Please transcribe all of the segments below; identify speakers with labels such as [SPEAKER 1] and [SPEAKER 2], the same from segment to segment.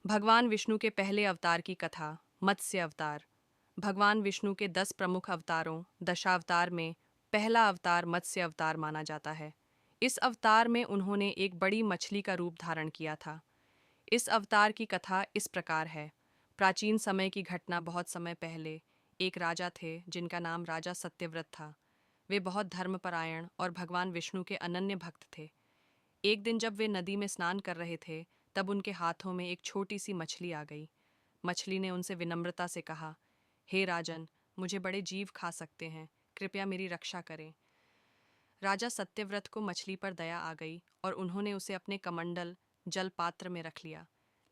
[SPEAKER 1] भगवान विष्णु के पहले अवतार की कथा। मत्स्य अवतार। भगवान विष्णु के 10 प्रमुख अवतारों दशावतार में पहला अवतार मत्स्य अवतार माना जाता है। इस अवतार में उन्होंने एक बड़ी मछली का रूप धारण किया था। इस अवतार की कथा इस प्रकार है। प्राचीन समय की घटना। बहुत समय पहले एक राजा थे जिनका नाम राजा सत्यव्रत था। वे बहुत धर्मपरायण और भगवान विष्णु के अनन्य भक्त थे। एक दिन जब वे नदी में स्नान कर रहे थे, तब उनके हाथों में एक छोटी सी मछली आ गई। मछली ने उनसे विनम्रता से कहा, हे राजन, मुझे बड़े जीव खा सकते हैं, कृपया मेरी रक्षा करें। राजा सत्यव्रत को मछली पर दया आ गई और उन्होंने उसे अपने कमंडल जल पात्र में रख लिया।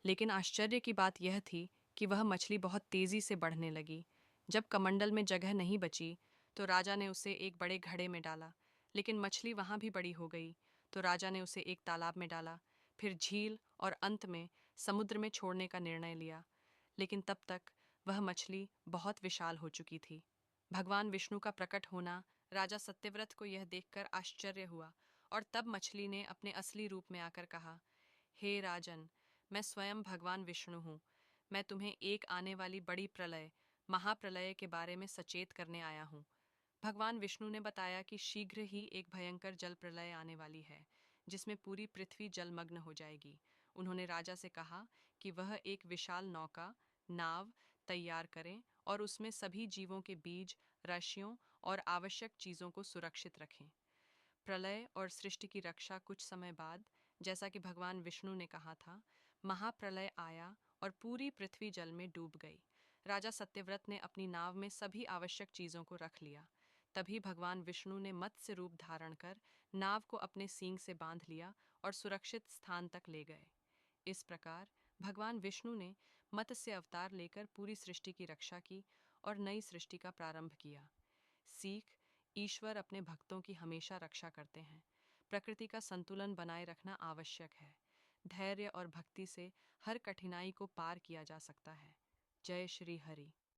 [SPEAKER 1] लेकिन आश्चर्य की बात यह थी कि वह मछली बहुत तेजी से बढ़ने लगी। जब कमंडल में जगह नहीं बची, तो राजा ने उसे एक बड़े घड़े में डाला। लेकिन मछली वहां भी बड़ी हो गई, तो राजा ने उसे एक तालाब में डाला, फिर झील और अंत में समुद्र में छोड़ने का निर्णय लिया। लेकिन तब तक वह मछली बहुत विशाल हो चुकी थी। भगवान विष्णु का प्रकट होना राजा सत्यव्रत को यह देखकर आश्चर्य हुआ, और तब मछली ने अपने असली रूप में आकर कहा, हे राजन, मैं स्वयं भगवान विष्णु हूँ। मैं तुम्हें एक आने वाली बड़ी प्रलय, महाप्रलय के बारे में सचेत करने आया हूँ। भगवान विष्णु ने बताया कि शीघ्र ही एक भयंकर जल प्रलय आने वाली है, जिसमें पूरी पृथ्वी जलमग्न हो जाएगी। उन्होंने राजा से कहा कि वह एक विशाल नौका, नाव तैयार करें और उसमें सभी जीवों के बीज, राशियों और आवश्यक चीजों को सुरक्षित रखें। प्रलय और सृष्टि की रक्षा। कुछ समय बाद, जैसा कि भगवान विष्णु ने कहा था, महाप्रलय आया और पूरी पृथ्वी जल में डूब गई। राजा सत्यव्रत ने अपनी नाव में सभी आवश्यक चीजों को रख लिया। तभी भगवान विष्णु ने मत्स्य रूप धारण कर नाव को अपने सींग से बांध लिया और सुरक्षित स्थान तक ले गए। इस प्रकार भगवान विष्णु ने मत्स्य अवतार लेकर पूरी सृष्टि की रक्षा की और नई सृष्टि का प्रारंभ किया। सीख: ईश्वर अपने भक्तों की हमेशा रक्षा करते हैं। प्रकृति का संतुलन बनाए रखना आवश्यक है। धैर्य और भक्ति से हर कठिनाई को पार किया जा सकता है। जय श्री हरि।